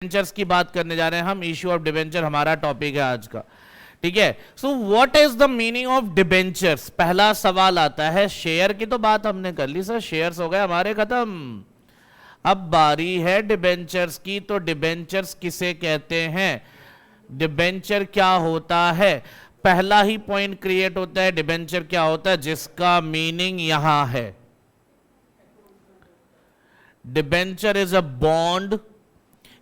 Debentures की बात करने जा रहे हैं हम। इश्यू ऑफ डिबेंचर हमारा टॉपिक है आज का, ठीक है। So what is the meaning of debentures? पहला सवाल आता है। शेयर की तो बात हमने कर ली सर, शेयर्स हो गए हमारे खत्म। अब बारी है डिबेंचर्स की। तो डिबेंचर्स किसे कहते हैं, डिबेंचर क्या होता है? पहला ही पॉइंट क्रिएट होता है, डिबेंचर क्या होता है, जिसका मीनिंग यहां है। Debenture is a bond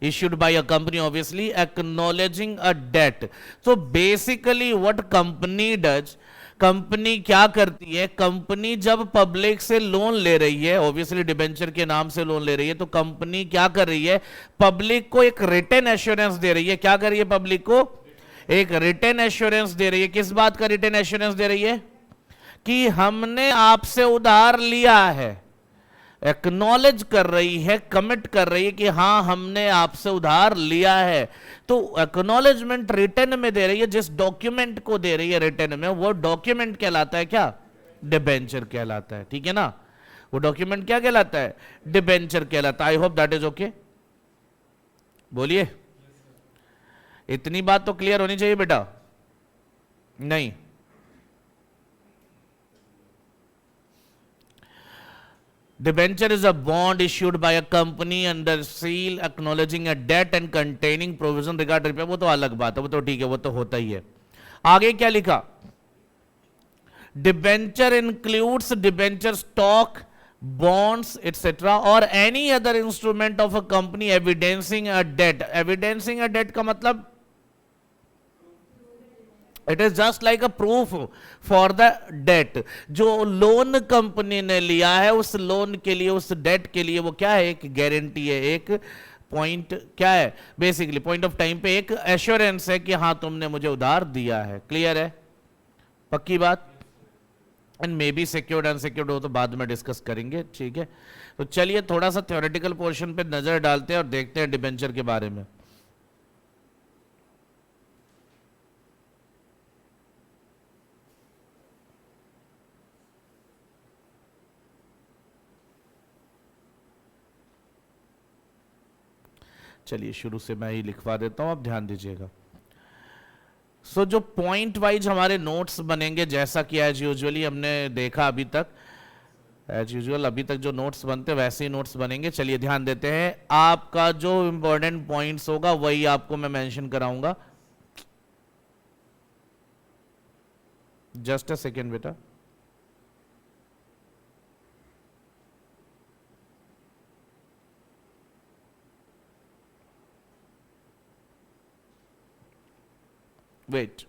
issued by a company, obviously acknowledging a debt. So basically what company does, company क्या करती है, कंपनी जब पब्लिक से लोन ले रही है, ऑब्वियसली डिबेंचर के नाम से लोन ले रही है, तो कंपनी क्या कर रही है, पब्लिक को एक रिटर्न एश्योरेंस दे रही है। क्या कर रही है, पब्लिक को एक रिटर्न एश्योरेंस दे रही है। किस बात का रिटर्न एश्योरेंस दे रही है? कि हमने आपसे उधार लिया है। एक्नॉलेज कर रही है, कमिट कर रही है कि हाँ हमने आपसे उधार लिया है। तो एक्नॉलेजमेंट रिटर्न में दे रही है, जिस डॉक्यूमेंट को दे रही है रिटर्न में, वो डॉक्यूमेंट कहलाता है क्या, डिबेंचर कहलाता है। ठीक है ना, वो डॉक्यूमेंट क्या कहलाता है, डिबेंचर कहलाता है। I hope that is okay. बोलिए, इतनी बात तो क्लियर होनी चाहिए बेटा। नहीं, debenture is a bond issued by a company under seal acknowledging a debt and containing provision regarding repair. वो तो अलग बात है, वो तो ठीक है, वो तो होता ही है। आगे क्या लिखा, debenture includes debenture stock, bonds etc. or any other instrument of a company evidencing a debt. evidencing a debt का मतलब it is just like a proof for the debt. जो लोन कंपनी ने लिया है, उस लोन के लिए, उस डेट के लिए वो क्या है, एक गारंटी है, एक पॉइंट क्या है, बेसिकली पॉइंट ऑफ टाइम पे एक एश्योरेंस है कि हाँ तुमने मुझे उधार दिया है। क्लियर है, पक्की बात। And may be secured unsecured हो तो बाद में डिस्कस करेंगे, ठीक है। तो चलिए थोड़ा सा थ्योरेटिकल पोर्शन पे नजर डालते हैं और देखते हैं डिबेंचर के बारे में। चलिए शुरू से मैं ही लिखवा देता हूं, आप ध्यान दीजिएगा। सो जो पॉइंट वाइज हमारे नोट्स बनेंगे, जैसा कि एज यूजुअली हमने देखा अभी तक, एज यूजुअल अभी तक जो नोट्स बनते वैसे ही नोट्स बनेंगे। चलिए ध्यान देते हैं। आपका जो इंपॉर्टेंट पॉइंट्स होगा वही आपको मैं मेंशन कराऊंगा। जस्ट अ सेकेंड बेटा। Wait.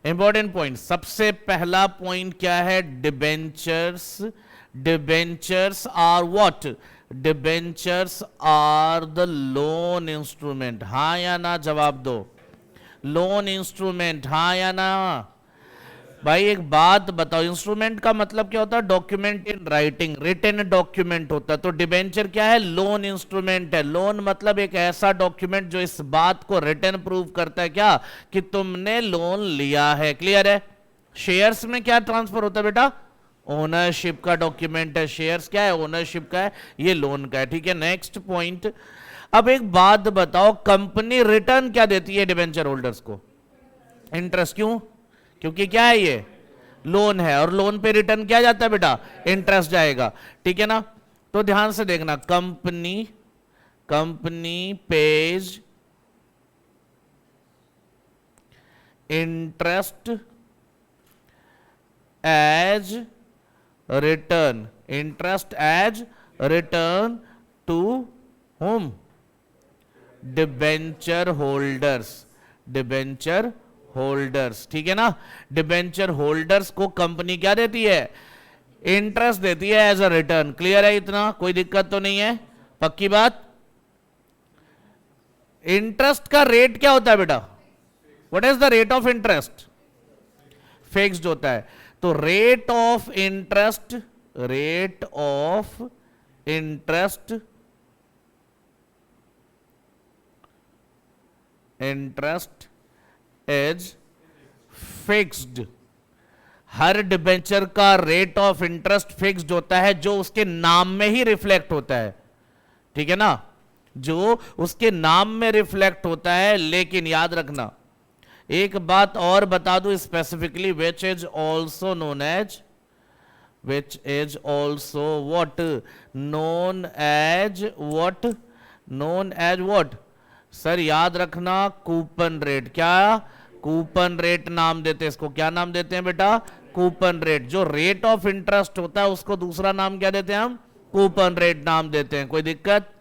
इंपॉर्टेंट पॉइंट, सबसे पहला पॉइंट क्या है, debentures. Debentures are what, debentures are the loan instrument. हाँ या ना जवाब दो। लोन इंस्ट्रूमेंट, हाँ या ना? भाई एक बात बताओ, इंस्ट्रूमेंट का मतलब क्या होता है, document in writing, written document होता है। तो डिबेंचर क्या है, लोन इंस्ट्रूमेंट है। लोन मतलब एक ऐसा डॉक्यूमेंट जो इस बात को रिटन प्रूव करता है क्या, कि तुमने लोन लिया है। क्लियर है। शेयर्स में क्या ट्रांसफर होता है बेटा, ओनरशिप का डॉक्यूमेंट है। शेयर्स क्या है, ओनरशिप का है, ये लोन का है। ठीक है, नेक्स्ट पॉइंट। अब एक बात बताओ, कंपनी रिटर्न क्या देती है डिबेंचर होल्डर्स को, इंटरेस्ट। क्यों, क्योंकि क्या है, ये लोन है, और लोन पे रिटर्न क्या जाता है बेटा, इंटरेस्ट जाएगा। ठीक है ना। तो ध्यान से देखना, company pays interest as return, interest as return to whom, debenture holders, debenture holders. ठीक है ना। डिबेंचर होल्डर्स को कंपनी क्या देती है, इंटरेस्ट देती है एज अ रिटर्न। क्लियर है, इतना कोई दिक्कत तो नहीं है, पक्की बात। इंटरेस्ट का रेट क्या होता है बेटा, what is the rate of interest, fixed होता है। तो rate of interest, rate of interest interest is fixed. Her debenture का रेट ऑफ इंटरेस्ट फिक्स्ड होता है, जो उसके नाम में ही रिफ्लेक्ट होता है, ठीक है ना, जो उसके नाम में रिफ्लेक्ट होता है। लेकिन याद रखना एक बात और बता दूं specifically, which is also known as, which is also what, known as what, known as what sir, याद रखना कूपन रेट। क्या कूपन रेट नाम देते हैं इसको, क्या नाम देते हैं बेटा, कूपन रेट। जो रेट ऑफ इंटरेस्ट होता है उसको दूसरा नाम क्या देते हैं हम, कूपन रेट नाम देते हैं। कोई दिक्कत,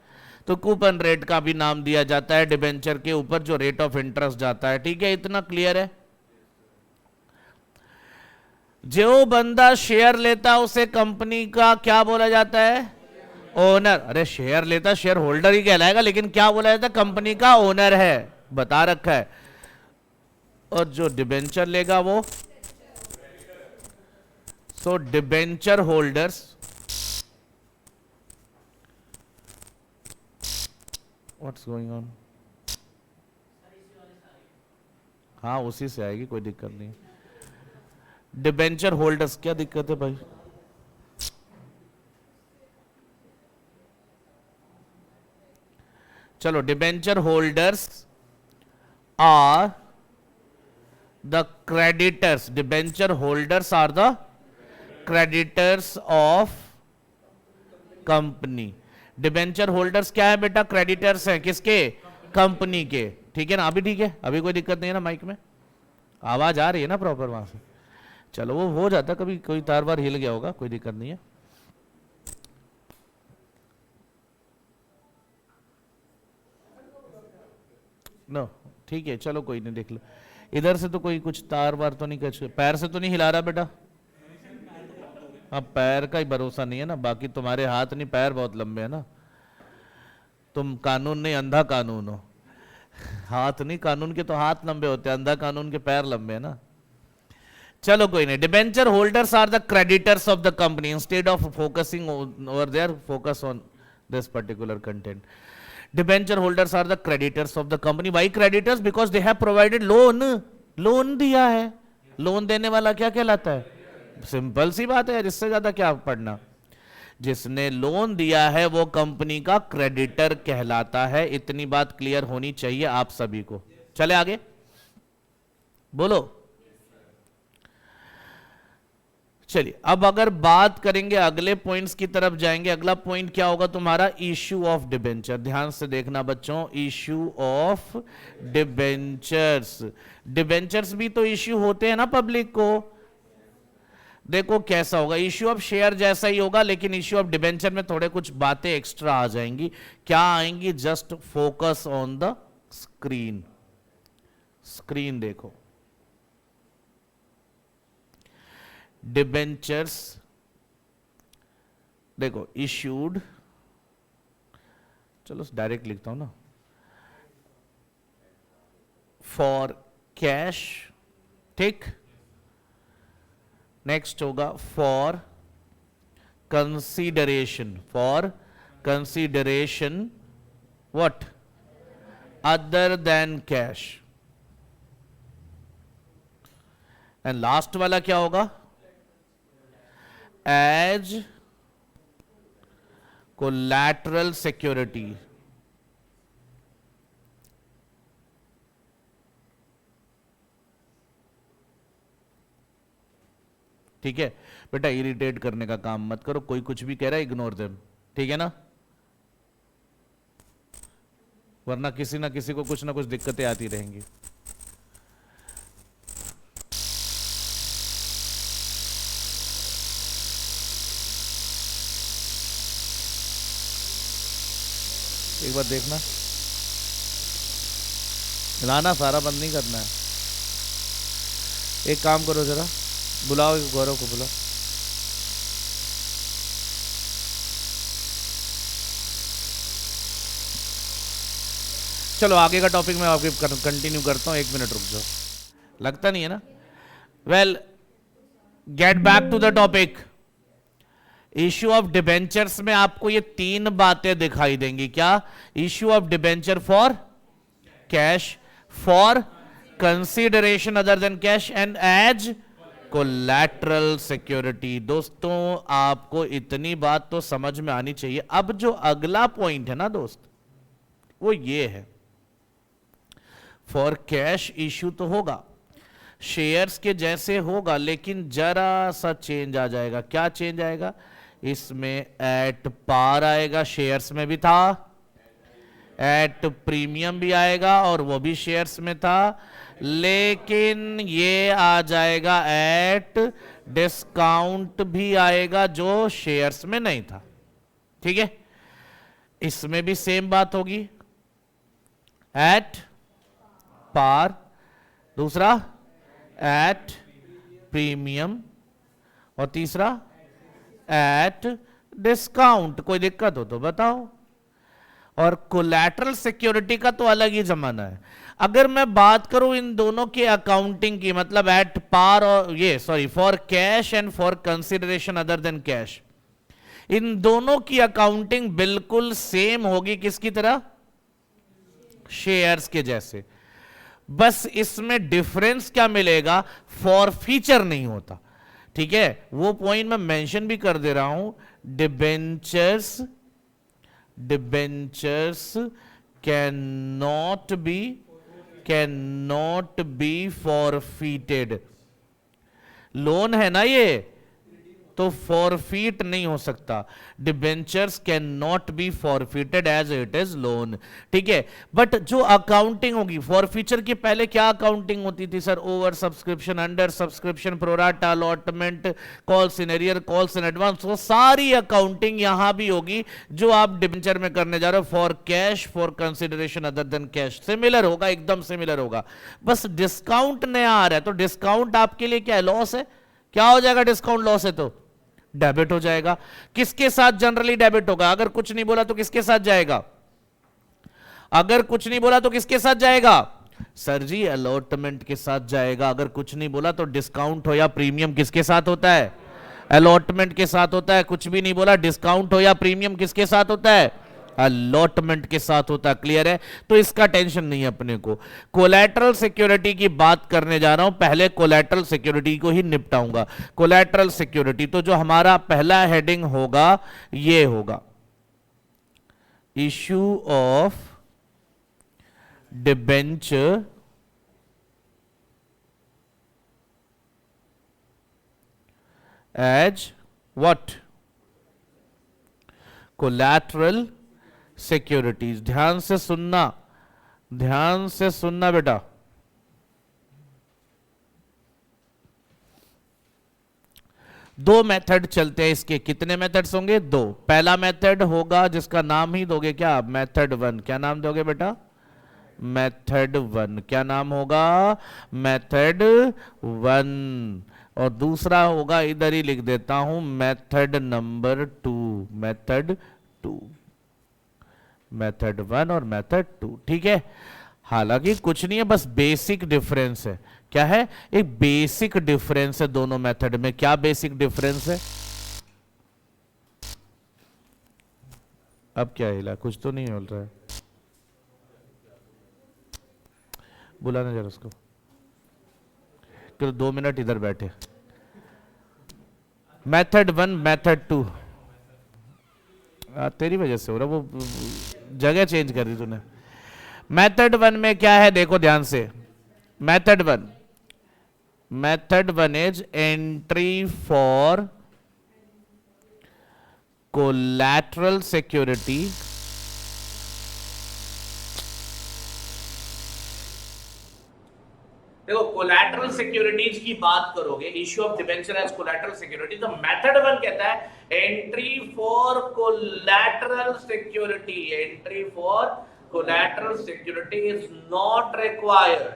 तो कूपन रेट का भी नाम दिया जाता है डिबेंचर के ऊपर जो रेट ऑफ इंटरेस्ट जाता है, ठीक है, इतना क्लियर है। जो बंदा शेयर लेता है उसे कंपनी का क्या बोला जाता है, ओनर। अरे शेयर लेता शेयर होल्डर ही कहलाएगा, लेकिन क्या बोला जाता है, कंपनी का ओनर है, बता रखा है। और जो डिबेंचर लेगा वो, सो debenture holders, what's going on, हाँ उसी से आएगी, कोई दिक्कत नहीं। डिबेंचर होल्डर्स, क्या दिक्कत है भाई, चलो, debenture holders are the creditors, debenture holders are the creditors of company. Debenture holders क्या है बेटा, क्रेडिटर्स हैं, किसके, कंपनी के, ठीक है ना। अभी ठीक है, अभी कोई दिक्कत नहीं है ना, माइक में आवाज आ रही है ना प्रॉपर वहां से, चलो वो हो जाता, कभी कोई तार बार हिल गया होगा, कोई दिक्कत नहीं है। नो ठीक है, चलो कोई नहीं, देख लो इधर से तो कोई कुछ तार वार तो नहीं, कुछ पैर से तो नहीं हिला रहा बेटा, अब पैर का ही भरोसा नहीं है ना, बाकी तुम्हारे हाथ नहीं पैर बहुत लंबे है ना, तुम कानून नहीं अंधा कानून हो, हाथ नहीं कानून के तो हाथ लंबे होते हैं, अंधा कानून के पैर लंबे है ना। चलो कोई नहीं, debenture holders are the creditors of the company, instead of focusing over there focus on this particular content. Debenture holders are the creditors of the company. Why creditors, because they have provided loan, loan दिया है, loan देने वाला क्या कहलाता है, simple सी बात है, जिससे ज्यादा क्या पढ़ना, जिसने लोन दिया है वो कंपनी का क्रेडिटर कहलाता है। इतनी बात क्लियर होनी चाहिए आप सभी को। चले आगे, बोलो। चलिए अब अगर बात करेंगे, अगले पॉइंट्स की तरफ जाएंगे। अगला पॉइंट क्या होगा तुम्हारा, इश्यू ऑफ डिबेंचर। ध्यान से देखना बच्चों, इश्यू ऑफ डिबेंचर्स। डिबेंचर्स भी तो इश्यू होते हैं ना पब्लिक को। देखो कैसा होगा, इश्यू ऑफ शेयर जैसा ही होगा, लेकिन इश्यू ऑफ डिबेंचर में थोड़े कुछ बातें एक्स्ट्रा आ जाएंगी। क्या आएंगी, just focus on the screen, screen देखो। डिबेंचर्स देखो, इश्यूड, चलो डायरेक्ट लिखता हूं ना, फॉर कैश, ठीक। नेक्स्ट होगा for consideration, for consideration what, other than cash. And last वाला क्या होगा, एज कोलैटरल सिक्योरिटी। ठीक है बेटा, इरिटेट करने का काम मत करो, कोई कुछ भी कह रहा है इग्नोर देम, ठीक है ना, वरना किसी ना किसी को कुछ ना कुछ दिक्कतें आती रहेंगी। एक बार देखना, हिलाना सारा बंद नहीं करना है। एक काम करो जरा, बुलाओ गौरव को, बुलाओ। चलो आगे का टॉपिक मैं आपके कंटिन्यू करता हूं, 1 मिनट रुक जाओ, लगता नहीं है ना। Well, get back to the topic. Issue of debentures में आपको ये 3 बातें दिखाई देंगी। क्या, issue of debenture for cash, for consideration other than cash and as collateral security। दोस्तों आपको इतनी बात तो समझ में आनी चाहिए। अब जो अगला पॉइंट है ना दोस्त, वो ये है, फॉर कैश इश्यू तो होगा, शेयर्स के जैसे होगा, लेकिन जरा सा चेंज आ जाएगा। क्या चेंज आएगा? इसमें एट पार आएगा, शेयर्स में भी था, एट प्रीमियम भी आएगा और वो भी शेयर्स में था, लेकिन ये आ जाएगा एट डिस्काउंट भी आएगा जो शेयर्स में नहीं था। ठीक है, इसमें भी सेम बात होगी, एट पार, दूसरा एट प्रीमियम और तीसरा एट डिस्काउंट। कोई दिक्कत हो तो बताओ। और कोलैटरल सिक्योरिटी का तो अलग ही जमाना है। अगर मैं बात करूं इन दोनों की अकाउंटिंग की, मतलब एट पार और ये sorry for cash and for consideration other than cash, इन दोनों की अकाउंटिंग बिल्कुल सेम होगी। किसकी तरह? शेयर्स के जैसे। बस इसमें डिफरेंस क्या मिलेगा? फॉर फीचर नहीं होता। ठीक है, वो पॉइंट मैं मेंशन भी कर दे रहा हूं। Debentures cannot be forfeited। लोन है ना ये, तो फॉरफीट नहीं हो सकता। Debentures cannot be forfeited as it is loan. ठीक है, बट जो अकाउंटिंग होगी फॉरफीचर के पहले क्या अकाउंटिंग होती थी sir? Over subscription, under subscription, pro rata, allotment, calls in arrear, calls in advance, वो सारी अकाउंटिंग यहां भी होगी जो आप डिबेंचर में करने जा रहे हो। For cash, for consideration other than cash, similar होगा, एकदम सिमिलर होगा। बस डिस्काउंट नया आ रहा है, तो डिस्काउंट आपके लिए क्या है? लॉस है। क्या हो जाएगा? डिस्काउंट लॉस है तो डेबिट हो जाएगा। किसके साथ जनरली डेबिट होगा? अगर कुछ नहीं बोला तो किसके साथ जाएगा? अगर कुछ नहीं बोला तो किसके साथ जाएगा? सर जी अलॉटमेंट के साथ जाएगा। अगर कुछ नहीं बोला तो डिस्काउंट हो या प्रीमियम किसके साथ होता है? अलॉटमेंट के साथ होता है। कुछ भी नहीं बोला, डिस्काउंट हो या प्रीमियम किसके साथ होता है? अलॉटमेंट के साथ होता है। क्लियर है? तो इसका टेंशन नहीं है अपने को। कोलैटरल सिक्योरिटी की बात करने जा रहा हूं, पहले कोलैटरल सिक्योरिटी को ही निपटाऊंगा। कोलैटरल सिक्योरिटी तो जो हमारा पहला हेडिंग होगा ये होगा, issue of debenture as what? Collateral securities. ध्यान से सुनना, ध्यान से सुनना बेटा। दो मेथड चलते हैं इसके। कितने मेथड्स होंगे? दो। पहला मेथड होगा जिसका नाम ही दोगे क्या? Method one. क्या नाम दोगे बेटा? Method one. क्या नाम होगा? Method one. और दूसरा होगा, इधर ही लिख देता हूं, method number two. Method two, method one और मेथड टू। ठीक है, हालांकि कुछ नहीं है, बस बेसिक डिफरेंस है। क्या है? एक बेसिक डिफरेंस है दोनों मेथड में। क्या बेसिक डिफरेंस है? अब क्या हिला? कुछ तो नहीं बोल रहा है। बुलाना जरा उसको, क्यों 2 मिनट इधर बैठे। Method one, method two. तेरी वजह से हो रहा, वो जगह चेंज कर दी तूने। मेथड वन में क्या है? देखो ध्यान से। Method one is entry for collateral security देखो कोलैटरल सिक्योरिटीज की बात करोगे, issue of debenture as collateral security, तो मेथड वन कहता है entry for collateral security. Entry for collateral security is not required,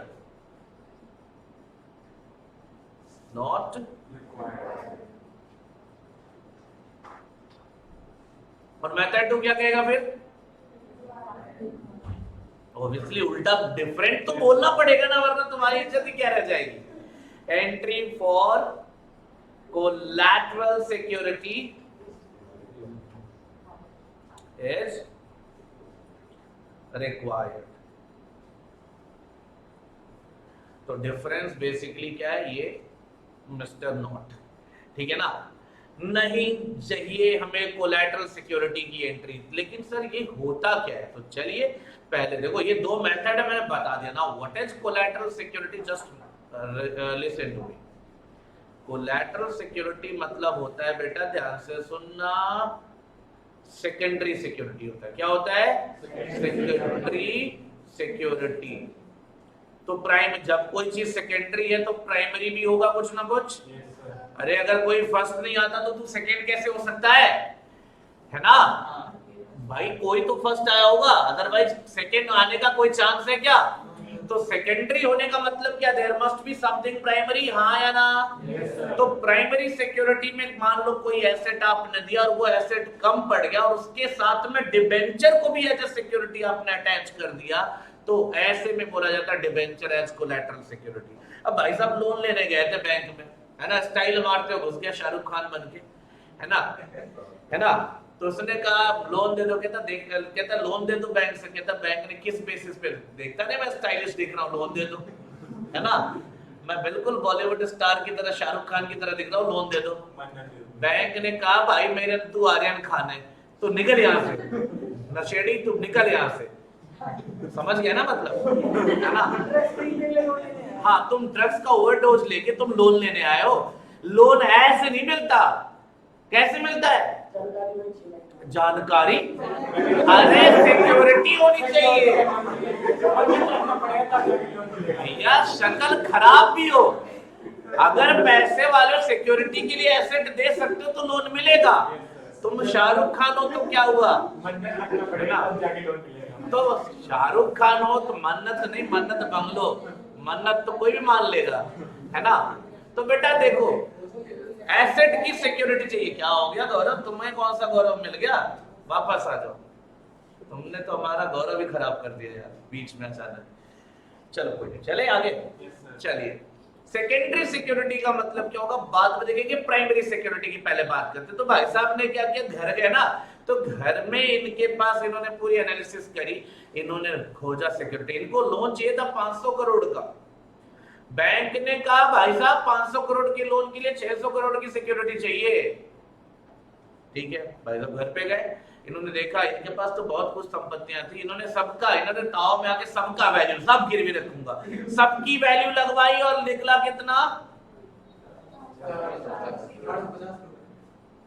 not required. और मेथड टू क्या कहेगा फिर? ऑब्वियसली उल्टा डिफरेंट तो बोलना पड़ेगा ना, वरना तुम्हारी इज्जत ही क्या रह जाएगी। Entry for collateral security is required. तो डिफरेंस बेसिकली क्या है, ये मिस्टर नॉट, ठीक है ना। नहीं चाहिए हमें कोलैटरल सिक्योरिटी की एंट्री, लेकिन सर ये होता क्या है, तो चलिए पहले देखो, ये दो मेथड है, मैंने बता दिया ना। What is collateral security, just listen to me. Collateral security मतलब होता है, बेटा ध्यान से सुनना, सेकेंडरी सिक्योरिटी होता है। क्या होता है? Secondary security. तो प्राइम, जब कोई चीज सेकेंडरी है तो प्राइमरी भी होगा कुछ ना कुछ। अरे अगर कोई फर्स्ट नहीं आता तो तू सेकेंड कैसे हो सकता है ना भाई? कोई तो फर्स्ट आया होगा, अदरवाइज सेकेंड आने का कोई चांस है क्या? तो सेकेंडरी होने का मतलब क्या, there must be something primary, हाँ या ना? तो प्राइमरी सिक्योरिटी में मान लो कोई एसेट आपने दिया और वो एसेट कम पड़ गया और उसके साथ में डिबेंचर को भी एज ए सिक्योरिटी आपने अटैच कर दिया, तो ऐसे में बोला जाता है डिबेंचर एज कोलैटरल सिक्योरिटी। अब भाई साहब लोन लेने गए थे बैंक में, है ना, स्टाइल मारते हो, घुस गया शाहरुख खान बन के, है ना, तो उसने कहा लोन दे दो, कहता लोन दे दो बैंक से, कहता बैंक ने किस बेसिस पे, देखता नहीं मैं स्टाइलिश दिख रहा हूँ, लोन दे दो, है ना, मैं बिल्कुल बॉलीवुड स्टार की तरह, शाहरुख खान की तरह दिख रहा हूँ, लोन दे दो। बैंक ने कहा भाई मेरे तू आर्यन खान है, तो निकल यहाँ से, नशेड़ी तू निकल यहाँ से, समझ गया ना मतलब, है ना। हाँ, तुम ड्रग्स का ओवरडोज लेके तुम लोन लेने आए हो, लोन ऐसे नहीं मिलता। कैसे मिलता है? जानकारी, अरे सिक्योरिटी होनी चाहिए भैया, शक्ल खराब भी हो, अगर पैसे वाले सिक्योरिटी के लिए एसेट दे सकते हो तो लोन मिलेगा। तुम शाहरुख खान हो तो क्या हुआ, तो शाहरुख खान हो तो मन्नत नहीं, मन्नत बंगलो, मन्नत तो कोई भी मान लेगा, है ना। तो बेटा देखो, एसेट की सिक्योरिटी चाहिए। क्या हो गया गौरव, तुम्हें कौन सा गौरव मिल गया, वापस आ जाओ, तुमने तो हमारा गौरव ही खराब कर दिया यार बीच में अचानक। चलो कोई नहीं, चले आगे। चलिए, सेकेंडरी सिक्योरिटी का मतलब क्या होगा बाद में देखेंगे, प्राइमरी सिक्योरिटी की पहले बात करते। तो भाई साहब ने क्या किया, घर गए ना, तो घर में इनके पास इन्होंने पूरी एनालिसिस करी, इन्होंने खोजा सिक्योरिटी, इनको लोन चाहिए था 500 करोड़ का। बैंक ने कहा भाई साहब 500 करोड़ के लोन के लिए 600 करोड़ की सिक्योरिटी चाहिए। ठीक है, भाई साहब घर पे गए, इन्होंने देखा इनके पास तो बहुत कुछ संपत्तियां थी, इन्होंने ताव में आके सबका वैल्यू सब गिरवी रखूंगा, सबकी वैल्यू लगवाई और निकला कितना,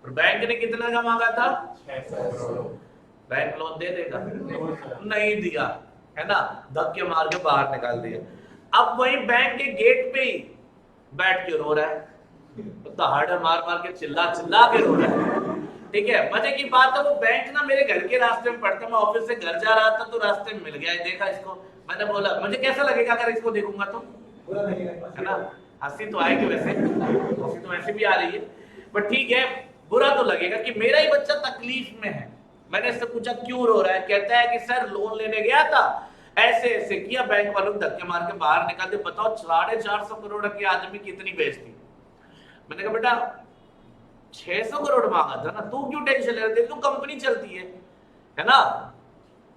बैंक ने कितना का मांगा था, 600। बैंक लोन दे देगा, नहीं दिया, है ना, धक्के मार के बाहर निकाल दिया। अब वही बैंक के गेट पे ही बैठ के रो रहा है, दहाड़ मार मार के चिल्ला चिल्ला के रो रहा है। ठीक है, मजे की बात है, वो बैंक ना मेरे घर के रास्ते में पड़ता, मैं ऑफिस से घर जा रहा था तो रास्ते में मिल गया, देखा इसको, मैंने बोला मुझे कैसा लगेगा अगर इसको देखूंगा तो, है ना, हंसी तो आएगी, वैसे हंसी तो वैसे भी आ रही है, बट ठीक है, बुरा तो लगेगा कि मेरा ही बच्चा तकलीफ में है। मैंने इससे पूछा क्यों रो रहा है, कहता है कि सर लोन लेने गया था, ऐसे ऐसे किया, बैंक वालों को धक्के मार के बाहर निकाल दे, बताओ 450 करोड़ के आदमी कितनी बेइज्जती। मैंने कहा बेटा 600 करोड़ मांगा था ना, तू क्यों टेंशन ले रहा है, तू कंपनी चलती है ना,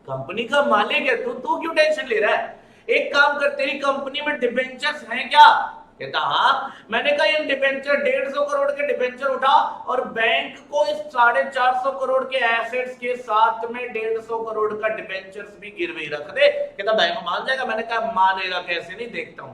कंपनी का मालिक है तू क्यों टेंशन ले रहा है, एक काम कर, तेरी कंपनी में डिबेंचर्स हैं क्या, कहता हाँ। मैंने कहा ये डिबेंचर 150 करोड़ के डिबेंचर उठा और बैंक को इस 450 करोड़ के एसेट्स के साथ में 150 करोड़ का डिबेंचर्स भी गिरवी रख दे, कहता बैंक मान जाएगा। मैंने कहा मानेगा कैसे, नहीं देखता हूं।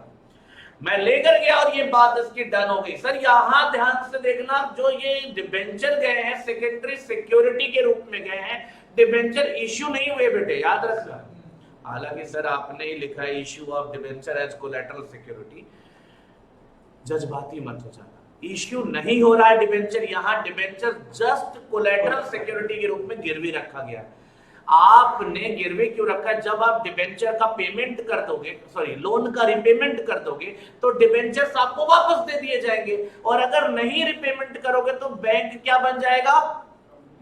मैं लेकर गया और ये बात इसकी डन हो गई। सर यहां ध्यान से देखना, जो ये डिबेंचर गए हैं सेकेंडरी सिक्योरिटी के रूप में गए हैं, डिबेंचर इश्यू नहीं हुए बेटे, याद रखना। हालांकि सर आपने ही लिखा है issue of debenture as collateral security, जज्बाती मत हो जाना, इश्यू नहीं हो रहा है डिबेंचर, यहां डिबेंचर जस्ट कोलैटरल सिक्योरिटी के रूप में गिरवी रखा गया। आपने गिरवी क्यों रखा है, जब आप डिबेंचर का पेमेंट कर दोगे, सॉरी लोन का रिपेमेंट कर दोगे तो डिबेंचर्स आपको वापस दे दिए जाएंगे, और अगर नहीं रिपेमेंट करोगे तो बैंक क्या बन जाएगा,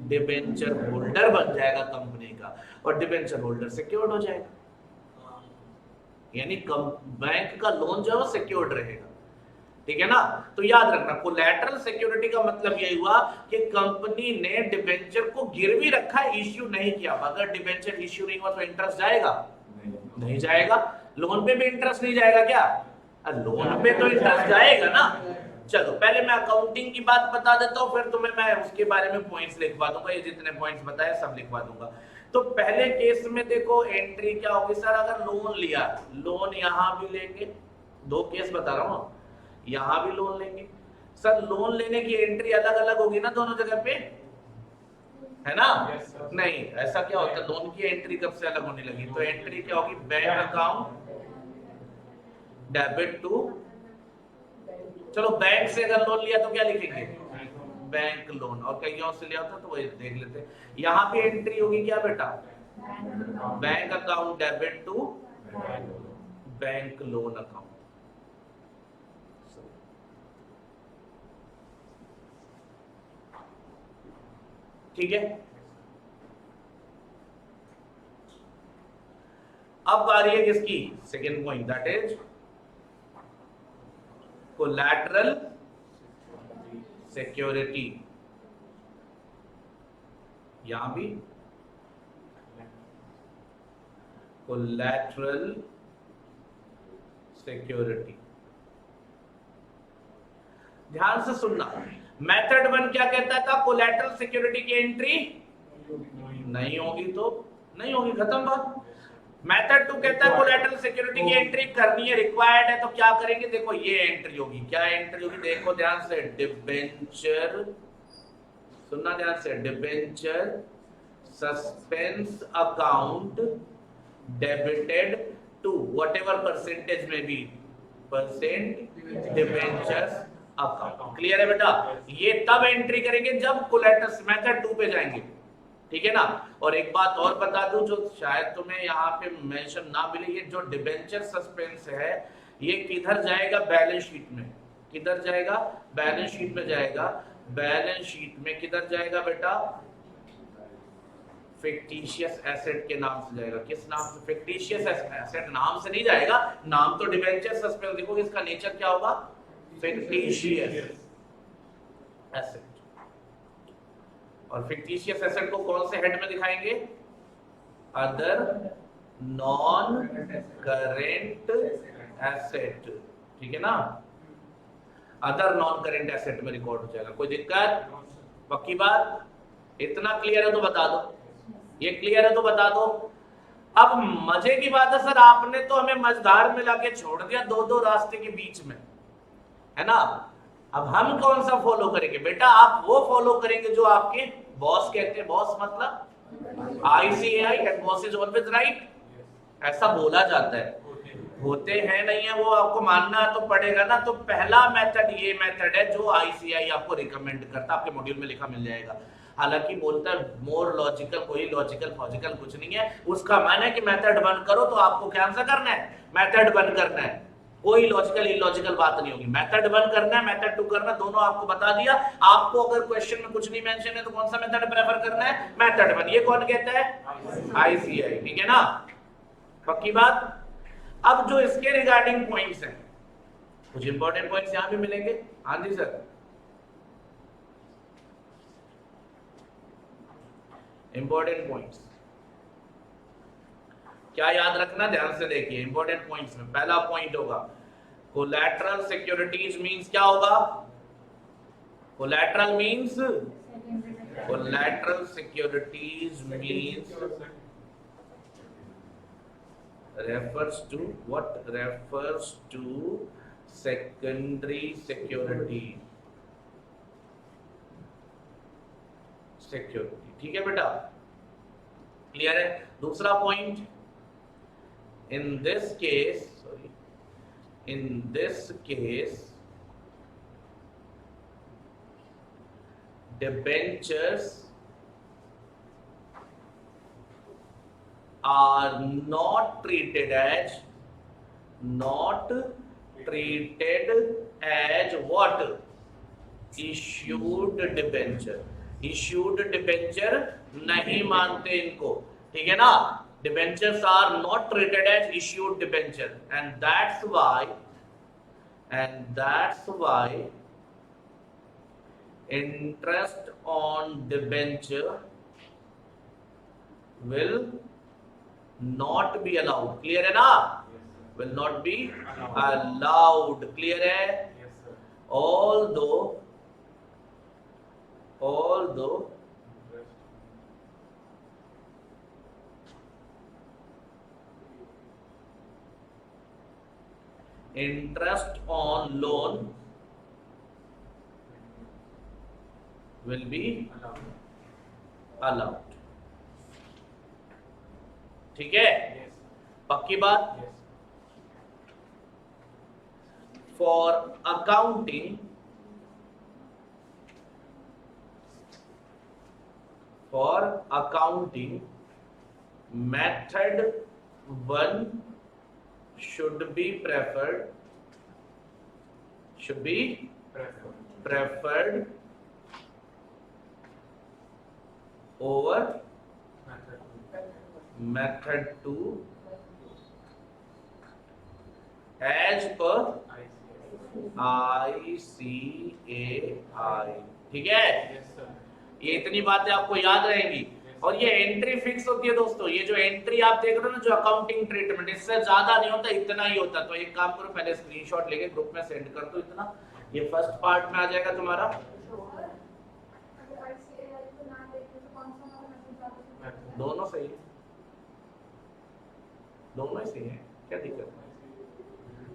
डिबेंचर होल्डर बन जाएगा कंपनी का, और डिबेंचर होल्डर सिक्योर्ड हो जाएगा, यानी बैंक का लोन जो है वो सिक्योर्ड रहेगा। ठीक है ना, तो याद रखना कोलैटरल सिक्योरिटी का मतलब यही हुआ कि कंपनी ने डिबेंचर को गिरवी रखा, इश्यू नहीं किया। अगर डिबेंचर इश्यू नहीं हुआ तो इंटरेस्ट जाएगा, नहीं जाएगा। लोन पे भी इंटरेस्ट नहीं जाएगा क्या, लोन पे तो इंटरेस्ट जाएगा ना। चलो पहले मैं अकाउंटिंग की बात बता देता हूँ, फिर तुम्हें मैं उसके बारे में पॉइंट्स लिखवा दूंगा, ये जितने पॉइंट्स बताए सब लिखवा दूंगा। तो पहले केस में देखो एंट्री क्या होगी सर, अगर लोन लिया, लोन यहां भी लेंगे, दो केस बता रहा हूं, यहां भी लोन लेंगे सर, लोन लेने की एंट्री अलग अलग होगी ना दोनों जगह पे, है ना? नहीं, ऐसा क्या होता है, लोन की एंट्री कब से अलग होने लगी? तो एंट्री क्या होगी, बैंक अकाउंट डेबिट टू, चलो बैंक से अगर लोन लिया तो क्या लिखेंगे, बैंक लोन, और कहीं और से लिया होता तो वही देख लेते। यहां पे एंट्री होगी क्या बेटा, bank account debit to bank loan account. ठीक है, अब बारी है किसकी, second point, that is collateral security. यहां भी कोलैटरल सिक्योरिटी, ध्यान से सुनना। मेथड 1 क्या कहता था, कोलैटरल सिक्योरिटी की एंट्री नहीं होगी तो नहीं होगी, खत्म बात। मेथड 2 कहता है कोलैटरल सिक्योरिटी की एंट्री करनी है, रिक्वायर्ड है, तो क्या करेंगे, देखो ये एंट्री होगी, क्या एंट्री होगी, देखो ध्यान से, डिबेंचर, सुनना ध्यान से, debenture suspense account debited to whatever percentage में B percent debentures account. Clear है बेटा, ये तब एंट्री करेंगे जब कोलैटरल, मेथड 2 पे जाएंगे, ठीक है ना। और एक बात और बता दूं जो शायद तुम्हें यहाँ पे मेंशन ना मिले, ये जो डिबेंचर सस्पेंस है ये किधर जाएगा, बैलेंस शीट में, किधर जाएगा, बैलेंस शीट में जाएगा, बैलेंस शीट में किधर जाएगा बेटा, फिक्टिशियस एसेट के नाम से जाएगा। किस नाम से, फिक्टिशियस एसेट नाम से नहीं जाएगा, नाम तो डिबेंचर सस्पेंस, देखो इसका नेचर क्या होगा, फिक्टिशियस एसेट। और फिक्टिशियस एसेट को कौन से हेड में दिखाएंगे, अदर नॉन करेंट एसेट, ठीक है ना, अदर नॉन करेंट एसेट में रिकॉर्ड हो जाएगा। कोई दिक्कत, पक्की बात, इतना क्लियर है तो बता दो, ये क्लियर है तो बता दो। अब मजे की बात है सर, आपने तो हमें मझधार में लाके छोड़ दिया, दो दो रास्ते के बीच में, है ना। अब हम कौन सा फॉलो करेंगे बेटा, आप वो फॉलो करेंगे जो आपके बॉस कहते हैं, बॉस मतलब ICAI, and boss is always right, ऐसा बोला जाता है, होते हैं नहीं है वो आपको मानना तो पड़ेगा ना। तो पहला मेथड ये मेथड है जो ICAI आपको रिकमेंड करता, आपके मॉड्यूल में लिखा मिल जाएगा। हालांकि बोलता है मोर लॉजिकल, कोई लॉजिकल फॉजिकल कुछ नहीं है, उसका माने है कि मेथड 1 करो, तो आपको क्या आंसर करना है, मेथड 1 करना है, कोई लॉजिकल इलॉजिकल बात नहीं होगी। मेथड 1 करना है, मेथड 2 करना, दोनों आपको बता दिया। आपको अगर क्वेश्चन में कुछ नहीं मेंशन है तो कौन सा मेथड प्रेफर करना है, मेथड 1। ये कौन कहता है, ICAI, ठीक है ना, पक्की बात। अब जो इसके रिगार्डिंग पॉइंट्स हैं, कुछ इंपॉर्टेंट पॉइंट्स यहां भी मिलेंगे। हाँ जी सर, इंपॉर्टेंट पॉइंट्स क्या याद रखना, ध्यान से देखिए। इंपॉर्टेंट पॉइंट्स में पहला पॉइंट होगा कोलैटरल सिक्योरिटीज मींस क्या होगा, collateral means, collateral securities means refers to what, refers to secondary security, security, ठीक है बेटा, क्लियर है। दूसरा point, in this case, sorry, in this case debentures are not treated as what, issued debenture, issued debenture नहीं मानते इनको, ठीक है ना। debentures are not treated as issued debenture, and that's why interest on debenture will not be allowed, clear है ना। will not be allowed. Clear है? although interest on loan will be allowed. ठीक है? पक्की बात? For accounting method 1 should be preferred over method 2 as per ICAI. ठीक है? ये इतनी बातें आपको याद रहेंगी और ये एंट्री फिक्स होती है दोस्तों. ये जो एंट्री आप देख रहे हो ना, जो अकाउंटिंग ट्रीटमेंट, इससे ज्यादा नहीं होता, इतना ही होता. तो एक काम करो, पहले स्क्रीनशॉट लेके ग्रुप में सेंड कर दो. इतना ये फर्स्ट पार्ट में आ जाएगा तुम्हारा. दोनों सही है, दोनों ही सही है, क्या दिक्कत है?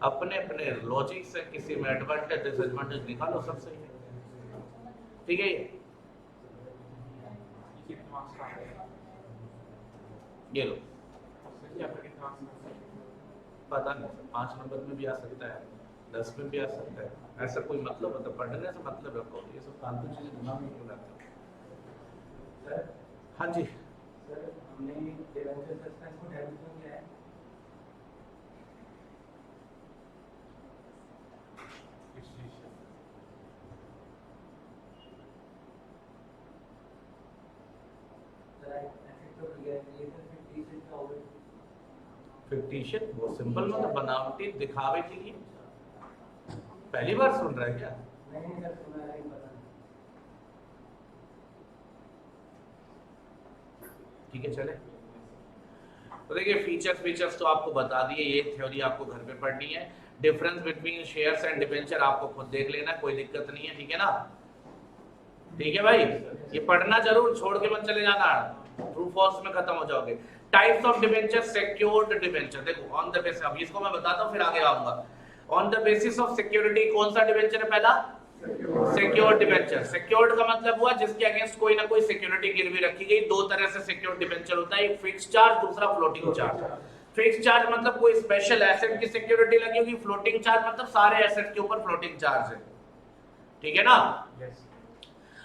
अपने अपने लॉजिक से किसी में एडवांटेज डिसएडवांटेज निकालो, सब सही है. ठीक है? ये लो, पता नहीं, 5 नंबर में भी आ सकता है, 10 में भी आ सकता है. ऐसा कोई मतलब होता, पढ़ने से मतलब रखो. ये सब फालतू चीजें दिमाग में क्यों लाते हो? हाँ जी सर, हमने डिवेंचर सस्पेंस को टैली क्यों किया है? फिक्टिशियन वो सिंपल मतलब बनावटी दिखावे के लिए. पहली बार सुन रहा है क्या? नहीं सर, सुना है, पता नहीं. ठीक है, चले. तो देखिए, फीचर्स तो आपको बता दिए. ये थ्योरी आपको घर पे पढ़नी है. Difference between shares and debenture आपको खुद देख लेना, कोई दिक्कत नहीं है. ठीक है ना? ठीक है भाई, ये पढ़ना जरूर, छोड़ के मत चले जाना, ट्रू फॉल्स में खत्म हो जाओगे. Types of debenture, secured debenture. देखो, ऑन द बेसिस, अब इसको मैं बताता हूं फिर आगे आऊंगा. On the basis of security, कौन सा डिबेंचर है पहला? Secured debenture. सिक्योर्ड का मतलब हुआ जिसके अगेंस्ट कोई ना कोई सिक्योरिटी गिरवी रखी गई. दो तरह से सिक्योर्ड डिबेंचर होता है, एक फिक्स्ड चार्ज, दूसरा फ्लोटिंग चार्ज. फिक्स्ड चार्ज मतलब कोई स्पेशल एसेट की सिक्योरिटी लगी होगी. फ्लोटिंग चार्ज मतलब सारे एसेट के ऊपर फ्लोटिंग चार्ज है. ठीक है ना?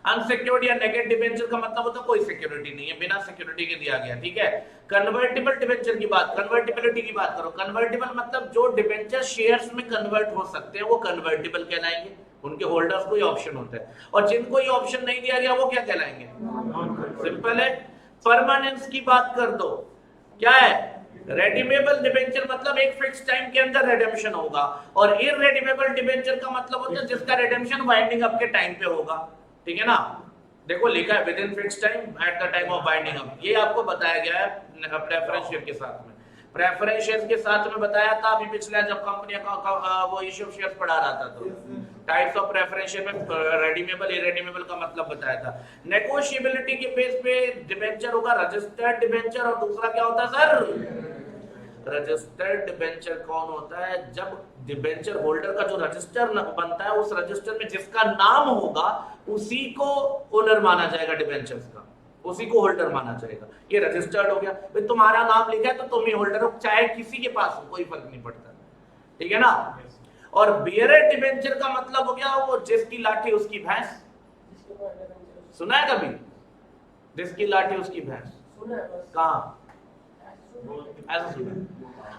अनसिक्योर्ड या नेगेटिव डिबेंचर का मतलब होता है कोई सिक्योरिटी नहीं है, बिना सिक्योरिटी के दिया गया. ठीक है? कन्वर्टिबल डिबेंचर की बात, कन्वर्टिबिलिटी की बात करो. कन्वर्टिबल मतलब जो डिबेंचर शेयर्स में कन्वर्ट हो सकते हैं वो कन्वर्टिबल कहलाएंगे. उनके होल्डर्स को ये ऑप्शन होता है. और जिनको ये ऑप्शन नहीं दिया गया वो क्या कहलाएंगे? सिंपल है. परमानेंस की बात कर दो, क्या है? रेडीमेबल डिबेंचर मतलब एक फिक्स टाइम के अंदर रिडेम्पशन होगा. और इररेडीमेबल डिबेंचर का मतलब होता है जिसका रिडेम्पशन वाइंडिंग अप के टाइम पे होगा. ठीक है ना? देखो, लिखा है with in fix time at the time of binding up. ये आपको बताया गया है प्रेफरेंस शेयर के साथ में. प्रेफरेंस शेयर के साथ में बताया था अभी पिछले जब कंपनी का वो इश्यू ऑफ शेयर्स पढ़ा रहा था. तो टाइप्स ऑफ प्रेफरेंस शेयर में रेडीमेबल इररेडीमेबल का मतलब बताया था. नेगोशिएबिलिटी के बेस पे डिबेंचर होगा रजिस्टर्ड डिबेंचर, और दूसरा क्या होता है सर? रजिस्टर्ड डिबेंचर कौन होता है? जब डिबेंचर होल्डर का जो रजिस्टर बनता है, उस रजिस्टर में जिसका नाम होगा उसी को ओनर माना जाएगा डिबेंचर्स का, उसी को होल्डर माना जाएगा. ये रजिस्टर्ड हो गया. भाई तुम्हारा नाम लिखा है तो तुम ही होल्डर हो, चाहे किसी के पास हो, कोई फर्क नहीं पड़ता. ठीक है ना? और बियरेड डिबेंचर का मतलब हो गया वो जिसकी लाठी उसकी भैंस. सुना है कभी? जिसकी लाठी उसकी भैंस? कहाँ? ऐसा सुना?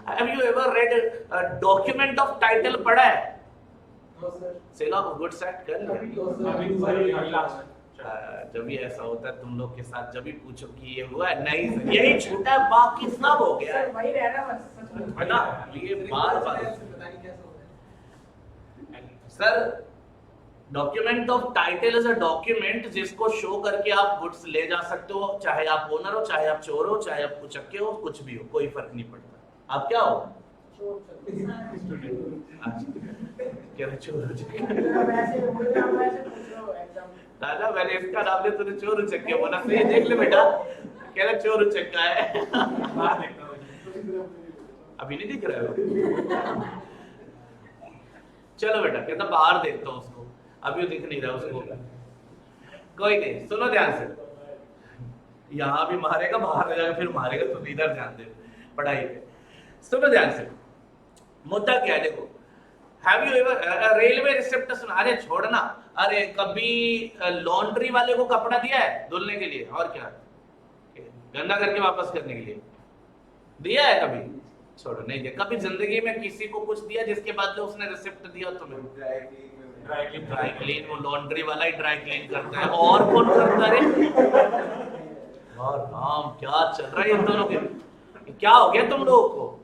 Have you ever read a document of title? पढ़ा है? सेल ऑफ गुड सेट कर लिया. जब भी ऐसा होता है तुम लोग के साथ, जब भी पूछो कि ये हुआ है, नहीं यही छूटा है, बाकी सब हो गया है ना. ये बार sir, document of title is a document जिसको शो करके आप गुड्स ले जा सकते हो, चाहे आप ओनर हो, चाहे आप चोर हो, चाहे आप कुचक्के हो, कुछ भी हो, कोई फर्क नहीं पड़ता. आप क्या हो? क्या चोर दादा मैंने इसका नाम लिया तूने चोर उचक्के बोला सही देख ले बेटा कह रहा चोर उचक्का है अभी नहीं दिख रहा है चलो बेटा कहता बाहर देखता हूँ उसको अभी दिख नहीं रहा उसको कोई नहीं सुनो ध्यान से यहाँ भी मारेगा बाहर जाकर फिर मारेगा तुम इधर ध्यान दे पढ़ाई पे सुनो ध्यान से मुद्दा क्या है देखो have you ever railway reception अरे छोड़ना अरे कभी लॉन्ड्री वाले को कपड़ा दिया है धुलने के लिए और क्या गंदा करके वापस करने के लिए दिया है कभी छोड़ो नहीं दिया कभी जिंदगी में किसी को कुछ दिया जिसके बाद उसने रिसिप्ट दिया तुम्हें ड्राई क्लीन वो लॉन्ड्री वाला ही ड्राई क्लीन करता है और कौन करता है और राम क्या चल रहा है इन दोनों के क्या हो गया तुम लोगों को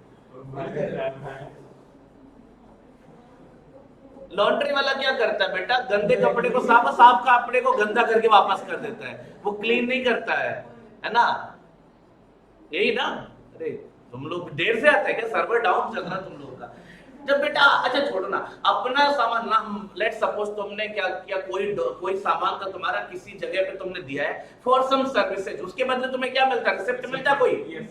लॉन्ड्री वाला क्या करता है बेटा गंदे कपड़े को साफ कपड़े को गंदा करके वापस कर देता है वो क्लीन नहीं करता है ना यही ना अरे तुम लोग देर से आता है क्या सर्वर डाउन चल रहा तुम लोगों का जब बेटा अच्छा छोड़ो ना अपना सामान ना लेट सपोज तुमने क्या किया कोई सामान का तुम्हारा किसी जगह पे तुमने दिया है फॉर सम सर्विसेज उसके बदले तुम्हें क्या मिलता है रिसिप्ट मिलता कोई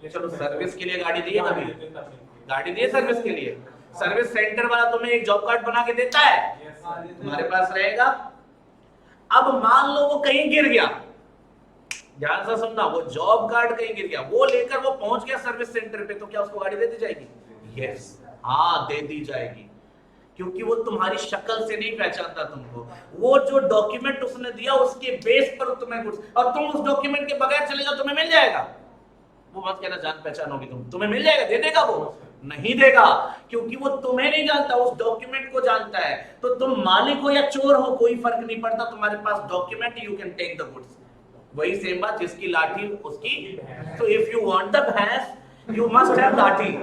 चलो सर्विस के लिए गाड़ी दी है कभी गाड़ी दी है सर्विस के लिए सर्विस सेंटर वाला तुम्हें एक जॉब कार्ड बना के देता है तुम्हारे पास रहेगा अब मान लो वो कहीं गिर गया ध्यान से सुनना वो जॉब कार्ड कहीं गिर गया वो लेकर वो पहुंच गया सर्विस सेंटर पे तो क्या उसको गाड़ी दे दी जाएगी यस हाँ दे दी जाएगी क्योंकि वो तुम्हारी शक्ल से नहीं पहचानता तुमको वो जो डॉक्यूमेंट उसने दिया उसके बेस पर तुम्हें कुछ और तुम उस डॉक्यूमेंट के बगैर चले जाओ तुम्हें मिल जाएगा वो मत कहना जान पहचान होगी तुम्हें मिल जाएगा दे देगा वो नहीं देगा क्योंकि वो तुम्हें नहीं जानता उस डॉक्यूमेंट को जानता है तो तुम मालिक हो या चोर हो कोई फर्क नहीं पड़ता तुम्हारे पास document you can take the goods वही सेम बात जिसकी लाठी उसकी तो इफ यू वांट द भैंस यू मस्ट हैव लाठी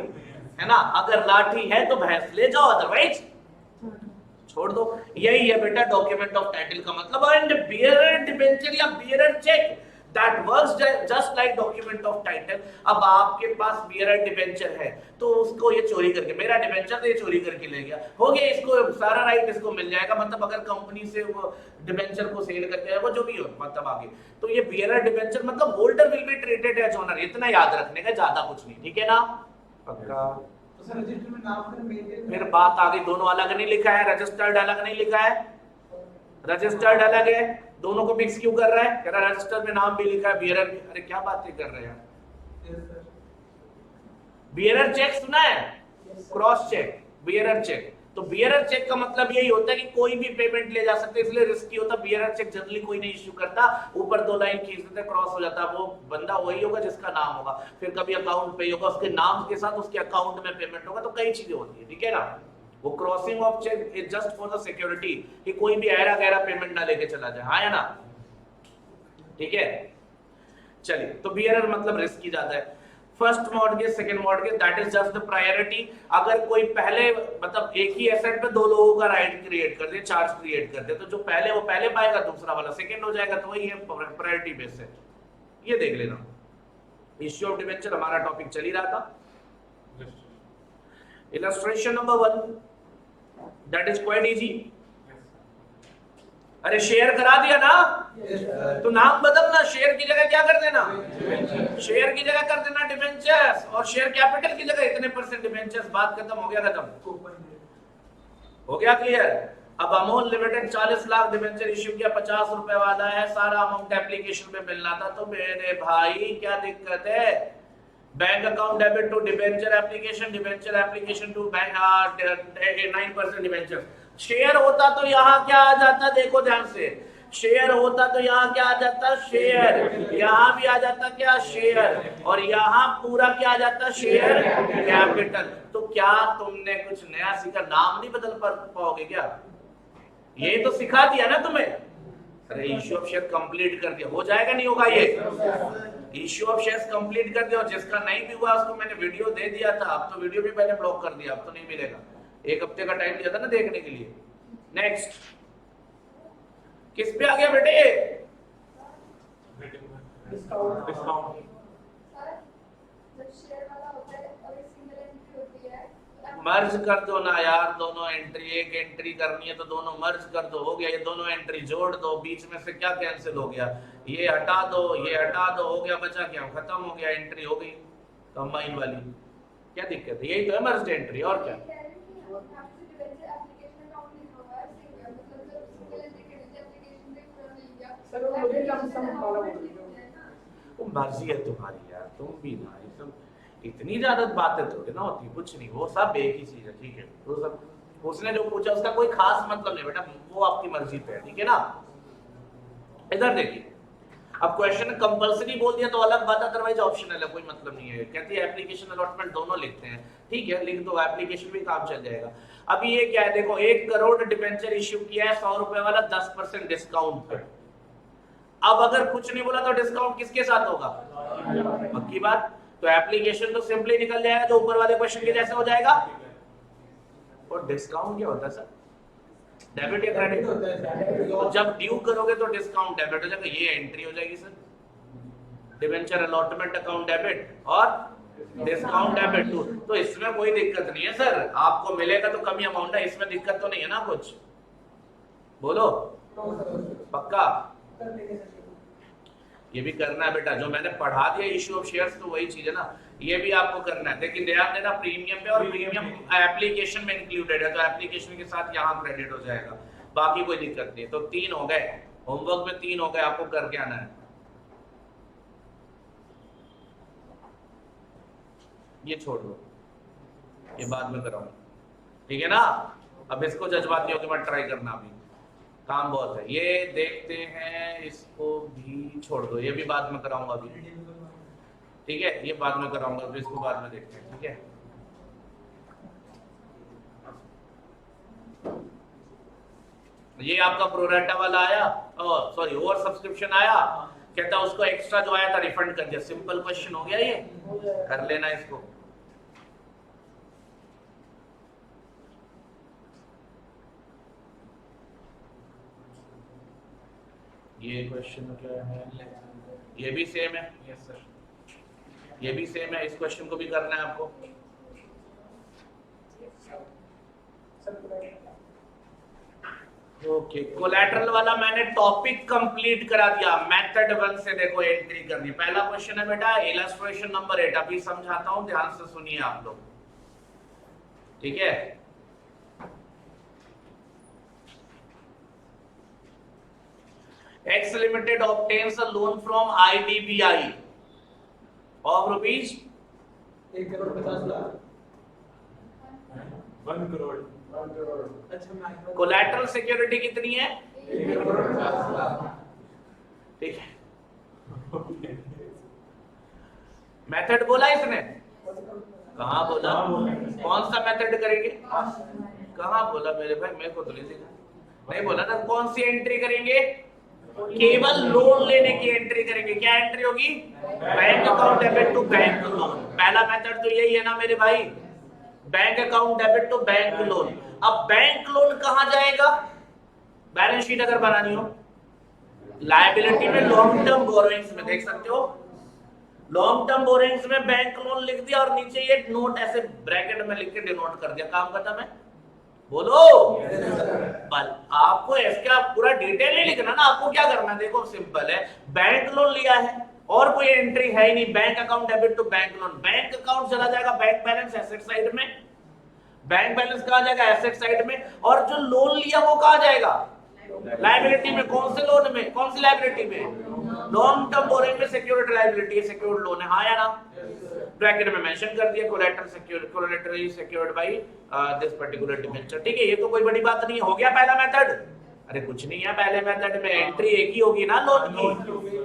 है ना अगर लाठी है तो भैंस ले जाओ अदरवाइज छोड़ दो यही है बेटा डॉक्यूमेंट ऑफ टाइटल का मतलब एंड बियरर डिबेंचर या bearer cheque that works just like document of title अब आपके पास बियरर डिबेंचर है तो उसको ये चोरी करके मेरा डिबेंचर तो ये चोरी करके ले गया हो गया इसको सारा राइट इसको मिल जाएगा मतलब अगर कंपनी से वो डिबेंचर को सेल करके आया वो जो भी हो मतलब आगे तो ये बियरर डिबेंचर मतलब holder will be treated as owner इतना याद रखने का ज्यादा कुछ नहीं ठीक है ना पक्का तो सर रजिस्टर में नाम कर मेंटेन फिर बात आगे दोनों अलग नहीं लिखा है रजिस्टर्ड अलग नहीं लिखा है रजिस्टर्ड अलग है दोनों को मिक्स क्यों कर रहा है कह रहा रजिस्टर में नाम भी लिखा है बियरर भी अरे क्या बातें कर रहे हैं बियरर चेक सुना है क्रॉस चेक बियरर चेक तो बियरर चेक का मतलब यही होता है कि कोई भी पेमेंट ले जा सकते इसलिए रिस्की होता बियरर चेक जनरली कोई नहीं इश्यू करता ऊपर दो लाइन खींच देते क्रॉस हो जाता वो बंदा वही होगा जिसका नाम होगा फिर कभी अकाउंट पे होगा उसके नाम के साथ उसके अकाउंट में पेमेंट होगा तो कई चीजें होती है ठीक है ना वो crossing of cheque is just for the security कि कोई भी ऐरा गैरा पेमेंट ना लेके चला जाए हाँ या ना ठीक है चलिए तो बियरर मतलब रिस्की ज्यादा है first mortgage second mortgage that is just the priority अगर कोई पहले मतलब एक ही एसेट पे दो लोगों का राइट क्रिएट कर दे चार्ज क्रिएट कर दे तो जो पहले वो पहले पाएगा दूसरा वाला सेकंड हो जाएगा तो वही है प्रायोरिटी बेस है ये देख लेना इश्यू ऑफ डिबेंचर हमारा टॉपिक चल ही रहा था illustration number 1 that is quite easy अरे शेयर करा दिया ना तो नाम बदलना शेयर की जगह क्या कर देना शेयर की जगह कर देना डिबेंचर्स और शेयर कैपिटल की जगह इतने % डिबेंचर्स बात खत्म हो गया खत्म हो गया क्लियर अब Amul limited 40 lakh debenture issue किया 50 रुपए वाला है सारा अमाउंट एप्लीकेशन में मिलना था तो मेरे भाई क्या दिक्कत है bank account debit to debenture application to bank 9% debenture share होता तो यहाँ क्या आ जाता देखो ध्यान से शेयर होता तो यहाँ क्या आ जाता शेयर यहाँ भी आ जाता क्या शेयर और यहाँ पूरा क्या आ जाता शेयर कैपिटल तो क्या तुमने कुछ नया सीखा नाम नहीं बदल पाओगे क्या ये तो सिखा दिया ना तुम्हें अरे इश्यू ऑफ शेयर कंप्लीट कर दिया हो जाएगा नहीं होगा ये इश्यू ऑफ शेयर्स कंप्लीट कर दिया और जिसका नहीं भी हुआ उसको मैंने वीडियो दे दिया था अब तो वीडियो भी मैंने ब्लॉक कर दिया अब तो नहीं मिलेगा एक हफ्ते का टाइम दिया था ना देखने के लिए नेक्स्ट किस पे आ गया बेटे जब शेयर वाला होता है और एक सिंगल एंट्री होती है तो मर्ज कर दो ना यार, दोनों एंट्री, एक एंट्री करनी है तो दोनों मर्ज कर दो, हो गया। ये दोनों एंट्री जोड़ दो, बीच में से क्या कैंसिल हो गया, ये हटा दो, ये हटा दो, हो गया, बचा क्या, खत्म हो गया, एंट्री हो गई कंबाइन वाली। क्या दिक्कत है, यही तो है मर्ज एंट्री, और क्या। कह रहे हैं कि यहाँ पे जो डिबेंचर एप्लीकेशन अकाउंट लिखा हुआ है मतलब जब सिंगल एंट्री के नीचे एप्लीकेशन पे पूरा मिल गया सर वो मुझे क्या समझ वाला बोल रही है। वो मर्जी है तुम्हारी यार, तुम भी ना ये सब इतनी ज्यादा बातें थोड़ी ना होती, कुछ नहीं, वो सब एक ही चीज है, ठीक है। वो सब उसने जो पूछा उसका कोई खास मतलब नहीं बेटा, वो आपकी मर्जी पे है, ठीक है ना। इधर देखिए, अब क्वेश्चन कंपलसरी बोल दिया तो अलग बात, अदरवाइज ऑप्शनल है, कोई मतलब नहीं है। कहती है एप्लीकेशन अलॉटमेंट दोनों लिखते हैं, ठीक है, लिख दो, एप्लीकेशन भी काम चल जाएगा। अभी ये क्या है, देखो 1 करोड़ डिबेंचर इश्यू किया है, 100 रुपए वाला, 10% डिस्काउंट पर। अब अगर कुछ नहीं बोला तो डिस्काउंट किसके साथ होगा, पक्की बात। तो एप्लीकेशन तो सिंपली निकल जाएगा, जो ऊपर वाले क्वेश्चन के जैसे हो जाएगा। और डिस्काउंट क्या होता है सर, डेबिट या क्रेडिट। तो जब ड्यू करोगे तो डिस्काउंट डेबिट हो जाएगा, ये एंट्री हो जाएगी sir, debenture allotment account debit और डिस्काउंट डेबिट टू। तो इसमें कोई दिक्कत नहीं है सर, आपको मिलेगा तो कम ही अमाउंट है, इसमें दिक्कत तो नहीं है ना कुछ, बोलो पक्का। ये भी करना है बेटा, जो मैंने पढ़ा दिया इश्यू ऑफ शेयर्स, तो वही चीज है ना, ये भी आपको करना है। लेकिन ध्यान देना प्रीमियम पे, और प्रीमियम एप्लीकेशन में इंक्लूडेड है, तो एप्लीकेशन के साथ यहाँ क्रेडिट हो जाएगा, बाकी कोई दिक्कत नहीं। तो 3 हो गए, होमवर्क में 3 हो गए, आपको करके आना है। ये छोड़ दो, ये बाद में कराऊंगा, ठीक है ना। अब इसको जज्बातियों के मत ट्राई करना, अभी काम बहुत है। ये देखते हैं, इसको भी छोड़ दो, ये भी बाद में कराऊंगा अभी, ठीक है, ये बाद में कराऊंगा, तो इसको बाद में देखते हैं, ठीक है। ये आपका प्रोरेटा वाला आया, सॉरी ओवर सब्सक्रिप्शन आया, कहता उसको एक्स्ट्रा जो आया था रिफंड कर दिया, सिंपल क्वेश्चन हो गया, ये कर लेना इसको। ये क्वेश्चन क्या है, ये भी सेम है, यस सर, ये भी सेम है, इस क्वेश्चन को भी करना है आपको। ओके, कोलैटरल वाला मैंने टॉपिक कंप्लीट करा दिया, मेथड 1 से देखो एंट्री करनी। पहला क्वेश्चन है बेटा इलस्ट्रेशन नंबर 8, अभी समझाता हूं, ध्यान से सुनिए आप लोग, ठीक है। X Limited obtains a loan from IDBI of rupees 1,50,00,000 1 crore. अच्छा, कोलैटरल सिक्योरिटी कितनी है, 1,50,00,000 ठीक है। मेथड बोला इसने, कहाँ बोला, कौन सा मेथड करेंगे, कहाँ बोला मेरे भाई, मेरे को तो नहीं दिखा, नहीं बोला ना। कौन सी एंट्री करेंगे, केवल लोन लेने की एंट्री करेंगे। क्या एंट्री होगी, bank account debit to bank loan. पहला मेथड तो यही है ना मेरे भाई, bank account debit to bank loan. अब बैंक लोन कहां जाएगा, बैलेंस शीट अगर बनानी हो, लायबिलिटी में लॉन्ग टर्म बोरोइंग्स में देख सकते हो, लॉन्ग टर्म बोरोइंग्स में बैंक लोन लिख दिया, और नीचे ये नोट ऐसे ब्रैकेट में लिख के डिनोट कर दिया, काम खत्म है, बोलो। बल आपको इसका पूरा डिटेल नहीं लिखना ना, आपको क्या करना है, देखो सिंपल है, बैंक लोन लिया है और कोई एंट्री है ही नहीं, bank account debit to bank loan, bank account चला जाएगा बैंक बैलेंस एसेट साइड में, बैंक बैलेंस कहा जाएगा एसेट साइड में, और जो लोन लिया वो कहा जाएगा लायबिलिटी में। कौन से लोन में, कौन सी लायबिलिटी में, लॉन्ग टर्म बोरिंग में सिक्योर्ड लायबिलिटी, सिक्योर्ड लोन है, हाँ या ना। ब्रैकेट में मेंशन कर दिया collateral secured, collaterally secured by this particular debenture, ठीक है। ये तो कोई बड़ी बात नहीं, हो गया पहला मेथड। अरे कुछ नहीं है, पहले मेथड में एंट्री एक ही होगी ना लोन की।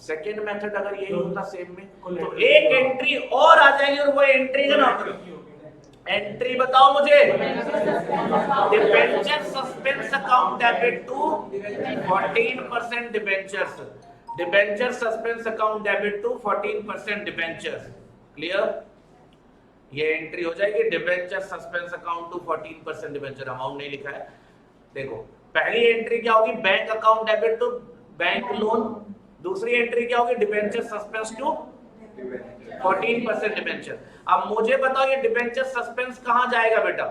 सेकंड मेथड अगर यही होता सेम में, तो एक एंट्री और आ जाएगी, और वो एंट्री का नाम, एंट्री बताओ मुझे, debenture suspense account debit to 14% debentures, debenture suspense account debit to 14% debentures, clear. ये एंट्री हो जाएगी, debenture suspense account to 14% debenture, amount नहीं लिखा है। देखो पहली एंट्री क्या होगी, bank account debit to bank loan, दूसरी एंट्री क्या होगी, डिबेंचर सस्पेंस टू 14% डिबेंचर। अब मुझे बताओ ये डिबेंचर सस्पेंस कहां जाएगा बेटा?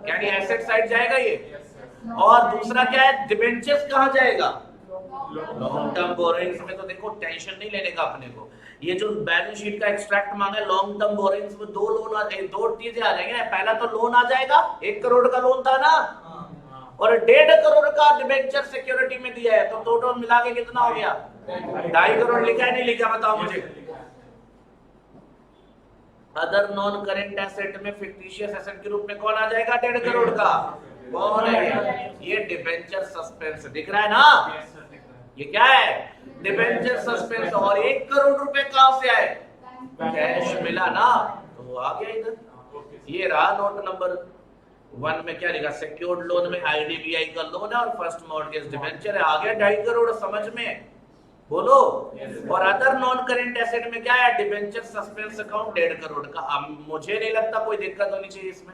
यानी एसेट साइड जाएगा ये। और दूसरा क्या है, डिबेंचर्स कहां जाएगा? लॉन्ग टर्म बोरोइंग्स में। तो देखो टेंशन नहीं लेने का अपने को। ये जो बैलेंस शीट का एक्सट्रैक्ट मांगा है लॉन्ग टर्म बोरोइंग्स में, दो चीजें आ जाएंगे। पहला तो लोन आ जाएगा, 1 करोड़ का लोन था ना, और 1.5 करोड़ का डिबेंचर सिक्योरिटी में दिया है, तो टोटल मिला के कितना हो गया? 2.5 करोड़ लिखा है नहीं लिखा, बताओ मुझे। अदर नॉन करेंट एसेट में फिक्टिशियस एसेट के रूप में कौन आ जाएगा? 1.5 करोड़ का कौन है? ये डिबेंचर सस्पेंस दिख रहा है ना? ये क्या है? Debenture suspense. और 1 करोड़ रुपए कहां से आए? कैश मिला ना, तो वो आ गया इधर। ये रहा नोट नंबर 1 में क्या लिखा? सिक्योर्ड लोन में आईडीबीआई का लोन है और फर्स्ट मॉर्गेज डिबेंचर है। आ गया 2.5 करोड़, समझ में? बोलो। और अदर नॉन करेंट एसेट में क्या है? डिबेंचर सस्पेंस अकाउंट 1.5 करोड़ का। अब मुझे नहीं लगता कोई दिक्कत होनी चाहिए इसमें।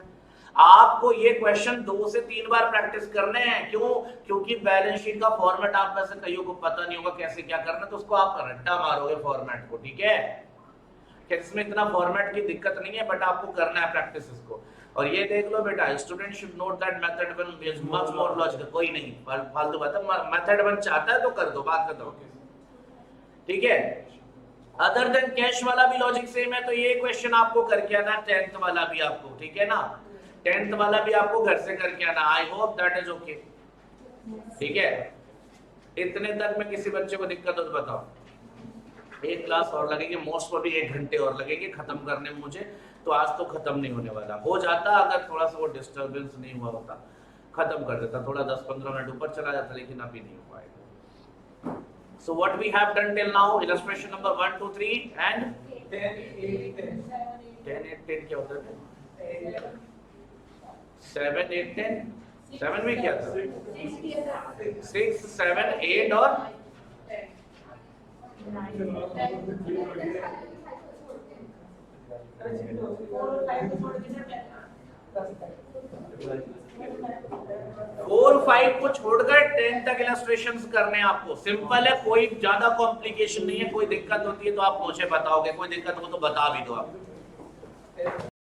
आपको ये क्वेश्चन 2 से 3 बार प्रैक्टिस करने हैं। क्यों? क्योंकि बैलेंस शीट का फॉर्मेट आप में से कईयों को पता नहीं होगा कैसे क्या करना, तो उसको आप रट्टा मारोगे फॉर्मेट को, ठीक है? इसमें इतना फॉर्मेट की दिक्कत नहीं है, बट आपको करना है प्रैक्टिस इसको। और ये देख लो बेटा, student should note that method 1 is much more logical. कोई नहीं फालतू बात है, मेथड 1 चाहता है तो कर दो, बात खत्म, ठीक है? अदर देन कैश वाला भी लॉजिक सेम है, तो ये क्वेश्चन आपको करके आना, 10th वाला भी आपको, ठीक है ना? 10th वाला भी आपको घर से करके आना। I hope that is okay, ठीक है? इतने तक में किसी बच्चे को दिक्कत हो तो बताओ। एक क्लास और लगेगी, मोस्ट प्रोबेबली 1 घंटे और लगेंगे खत्म करने में मुझे, तो आज तो खत्म नहीं होने वाला। हो जाता अगर थोड़ा सा वो डिस्टर्बेंस नहीं हुआ होता, खत्म कर देता, थोड़ा 10-15 मिनट ऊपर चला जाता, लेकिन अभी नहीं हो पाएगा। So what we have done till now, illustration number 1, 2, 3 and 10, 8, 10 क्या होता है? 7, 8, 10। 7 में क्या था? 6, 7, 8 और 4, 5 को छोड़कर 10 तक इलस्ट्रेशंस करने हैं आपको। सिंपल है, कोई ज्यादा कॉम्प्लिकेशन नहीं है। कोई दिक्कत होती है तो आप मुझे बताओगे, कोई दिक्कत हो तो बता भी दो आप।